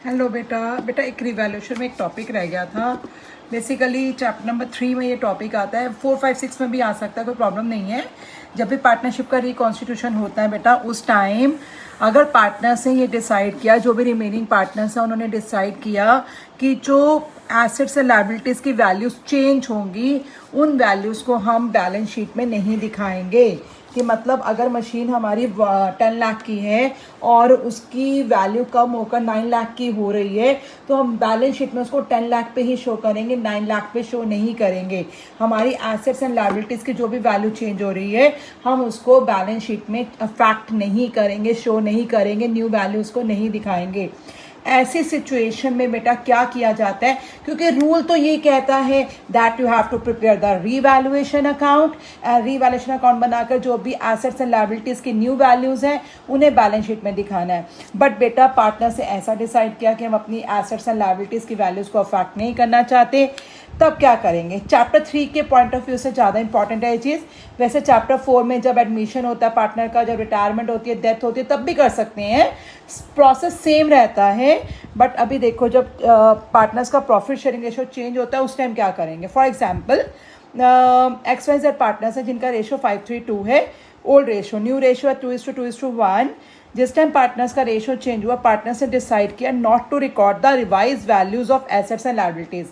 Hello बेटा बेटा एक रिवैल्यूएशन में एक टॉपिक रह गया था। बेसिकली चैप्टर नंबर 3 में ये टॉपिक आता है, 4, 5, 6 में भी आ सकता है, कोई प्रॉब्लम नहीं है। जब भी पार्टनरशिप का रिकॉन्स्टिट्यूशन होता है बेटा, उस टाइम अगर पार्टनर्स ने ये डिसाइड किया, जो भी रिमेनिंग पार्टनर्स हैं उन्होंने डिसाइड किया कि जो एसेट्स एंड लायबिलिटीज़ की वैल्यूज़ चेंज होंगी, उन वैल्यूज़ को हम बैलेंस शीट में नहीं दिखाएंगे। कि मतलब अगर मशीन हमारी 10 लाख की है और उसकी वैल्यू कम होकर 9 लाख की हो रही है, तो हम बैलेंस शीट में उसको 10 लाख पे ही शो करेंगे, 9 लाख पे शो नहीं करेंगे। हमारी एसेट्स एंड लायबिलिटीज़ की जो भी वैल्यू चेंज हो रही है, हम उसको बैलेंस शीट में फैक्ट नहीं करेंगे, शो नहीं करेंगे, न्यू वैल्यूज़ को नहीं दिखाएंगे। ऐसी सिचुएशन में बेटा क्या किया जाता है, क्योंकि रूल तो ये कहता है that you have to prepare the revaluation account. Revaluation account बनाकर जो भी एसेट्स एंड लायबिलिटीज़ की न्यू वैल्यूज़ हैं उन्हें बैलेंस शीट में दिखाना है। बट बेटा पार्टनर से ऐसा डिसाइड किया कि हम अपनी एसेट्स एंड लायबिलिटीज़ की वैल्यूज़ को अफेक्ट नहीं करना चाहते, तब क्या करेंगे। चैप्टर 3 के पॉइंट ऑफ व्यू से ज़्यादा इंपॉर्टेंट है ये चीज़। वैसे चैप्टर 4 में जब एडमिशन होता है पार्टनर का, जब रिटायरमेंट होती है, डेथ होती है, तब भी कर सकते हैं, प्रोसेस सेम रहता है। बट अभी देखो, जब पार्टनर्स का प्रॉफिट शेयरिंग रेशो चेंज होता है उस टाइम क्या करेंगे। फॉर एग्जाम्पल XYZ पार्टनर्स हैं जिनका रेशो 5:3:2 है, ओल्ड रेशो, न्यू रेशो है 2:2:1। जिस टाइम पार्टनर्स का रेशो चेंज हुआ, पार्टनर्स ने डिसाइड किया not to record the revised values of assets and liabilities.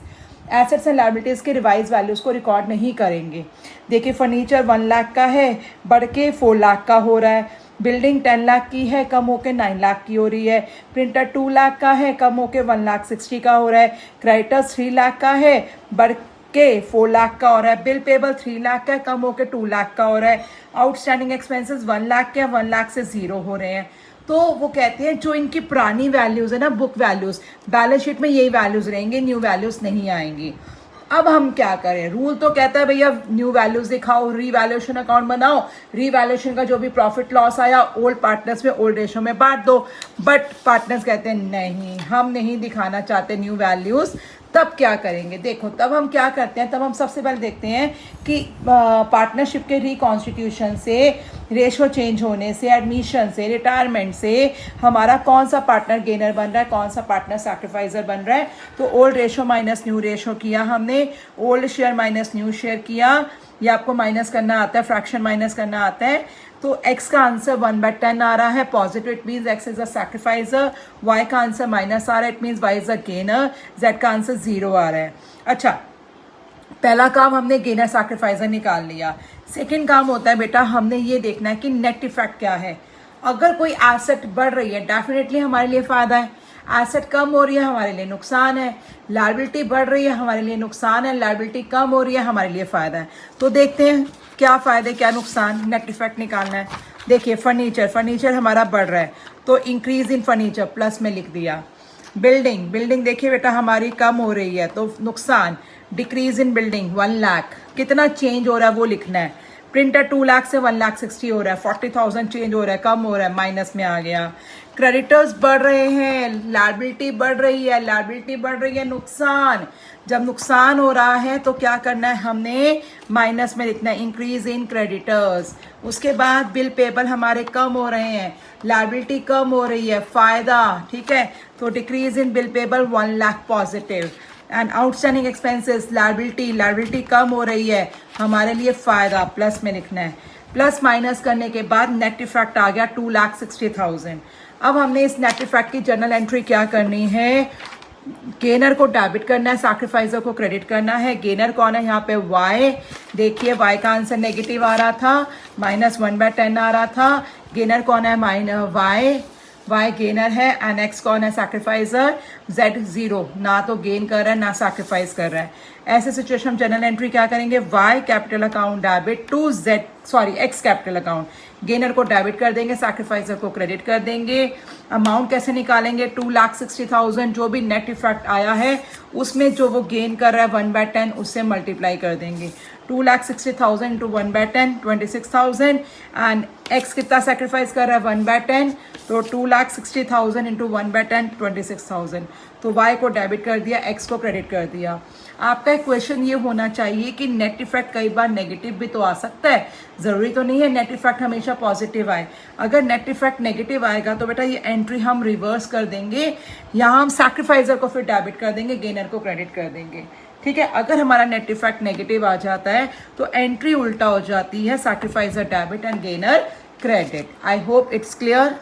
Assets and liabilities के रिवाइज वैल्यूज़ को रिकॉर्ड नहीं करेंगे। देखिए फर्नीचर 1 लाख का है, बढ़ के 4 लाख का हो रहा है। बिल्डिंग 10 लाख की है, कम होके 9 लाख की हो रही है। प्रिंटर 2 लाख का है, कम होके 1,60,000 का हो रहा है। क्रेडिटर्स 3 लाख का है, बढ़ के 4 लाख का हो रहा है। बिल पेबल 3 लाख का है, कम होके 2 लाख का हो रहा है। आउटस्टैंडिंग एक्सपेंसेस 1 लाख के, 1 लाख से 0 हो रहे हैं। तो वो कहते हैं जो इनकी पुरानी वैल्यूज़ है ना, बुक वैल्यूज़, बैलेंस शीट में यही वैल्यूज़ रहेंगे, न्यू वैल्यूज़ नहीं आएंगी। अब हम क्या करें, रूल तो कहता है भैया न्यू वैल्यूज दिखाओ, रीवैल्यूएशन अकाउंट बनाओ, रीवैल्यूएशन का जो भी प्रॉफिट लॉस आया ओल्ड पार्टनर्स में ओल्ड रेशो में बांट दो। बट पार्टनर्स कहते हैं नहीं, हम नहीं दिखाना चाहते न्यू वैल्यूज। तब क्या करेंगे, देखो तब हम क्या करते हैं। तब हम सबसे पहले देखते हैं कि पार्टनरशिप के रिकॉन्स्टिट्यूशन से, रेशो चेंज होने से, एडमिशन से, रिटायरमेंट से हमारा कौन सा पार्टनर गेनर बन रहा है, कौन सा पार्टनर सैक्रिफाइजर बन रहा है। तो old ratio minus new ratio किया हमने, old share minus new share किया। ये आपको माइनस करना आता है, फ्रैक्शन माइनस करना आता है। तो x का आंसर 1/10 आ रहा है, positive, it means x is a sacrificer. y का आंसर माइनस आ रहा है, it means y is a gainer. z का आंसर 0 आ रहा है। अच्छा, पहला काम हमने गेनर सैक्रिफाइजर निकाल लिया। सेकंड काम होता है बेटा, हमने ये देखना है कि नेट इफेक्ट क्या है। अगर कोई एसेट बढ़ रही है डेफिनेटली हमारे लिए फायदा है, एसेट कम हो रही है हमारे लिए नुकसान है। लायबिलिटी बढ़ रही है हमारे लिए नुकसान है, लायबिलिटी कम हो रही है हमारे लिए फायदा है। तो देखते हैं क्या फायदे क्या नुकसान, नेट इफेक्ट निकालना है। देखिए फर्नीचर हमारा बढ़ रहा है तो इंक्रीज इन फर्नीचर प्लस में लिख दिया। बिल्डिंग देखिए बेटा हमारी कम हो रही है तो नुकसान, डिक्रीज इन बिल्डिंग 1 लाख, कितना चेंज हो रहा है वो लिखना है। प्रिंटर 2 लाख से 1,60,000 हो रहा है, 40,000 चेंज हो रहा है, कम हो रहा है, माइनस में आ गया। क्रेडिटर्स बढ़ रहे हैं, लायबिलिटी बढ़ रही है, नुकसान। जब नुकसान हो रहा है तो क्या करना है, हमने माइनस में लिखना है, इंक्रीज इन क्रेडिटर्स। उसके बाद बिल पेबल हमारे कम हो रहे हैं, लायबिलिटी कम हो रही है, फायदा, ठीक है। तो decrease in bill payable 1 lakh positive. And outstanding expenses, liability कम हो रही है, हमारे लिए फायदा, प्लस में लिखना है। प्लस माइनस करने के बाद नेट इफेक्ट आ गया 2,60,000। अब हमने इस नेट इफेक्ट की जर्नल एंट्री क्या करनी है, गेनर को डेबिट करना है, सैक्रिफाइजर को क्रेडिट करना है। गेनर कौन है यहाँ पे, y। देखिए y का आंसर नेगेटिव आ रहा था, -1/10 आ रहा था। गेनर कौन है, y गेनर है, एंड x कौन है, सैक्रिफाइजर। z 0, ना तो गेन कर रहा है ना सैक्रिफाइस कर रहा है। ऐसे सिचुएशन में जनरल एंट्री क्या करेंगे, y capital account debit to x capital account. Gainer को डेबिट कर देंगे, सैक्रिफाइसर को क्रेडिट कर देंगे। अमाउंट कैसे निकालेंगे, 2,60,000 जो भी नेट इफेक्ट आया है उसमें जो वो गेन कर रहा है 1/10 उससे मल्टीप्लाई कर देंगे। 2,60,000 इंटू 1/10 26,000 एंड एक्स कितना सेक्रीफाइस कर रहा है 1/10, तो 2,60,000 इंटू 1/10 26,000। तो y को डेबिट कर दिया, x को क्रेडिट कर दिया। आपका क्वेश्चन ये होना चाहिए कि नेट इफेक्ट कई बार नेगेटिव भी तो आ सकता है, ज़रूरी तो नहीं है नेट इफेक्ट हमेशा पॉजिटिव आए। अगर नेट इफेक्ट नेगेटिव आएगा तो बेटा ये एंट्री हम रिवर्स कर देंगे, यहाँ हम सैक्रिफाइजर को फिर डेबिट कर देंगे, गेनर को क्रेडिट कर देंगे। ठीक है, अगर हमारा नेट इफेक्ट नेगेटिव आ जाता है तो एंट्री उल्टा हो जाती है, sacrificer debit and gainer credit. I hope it's clear.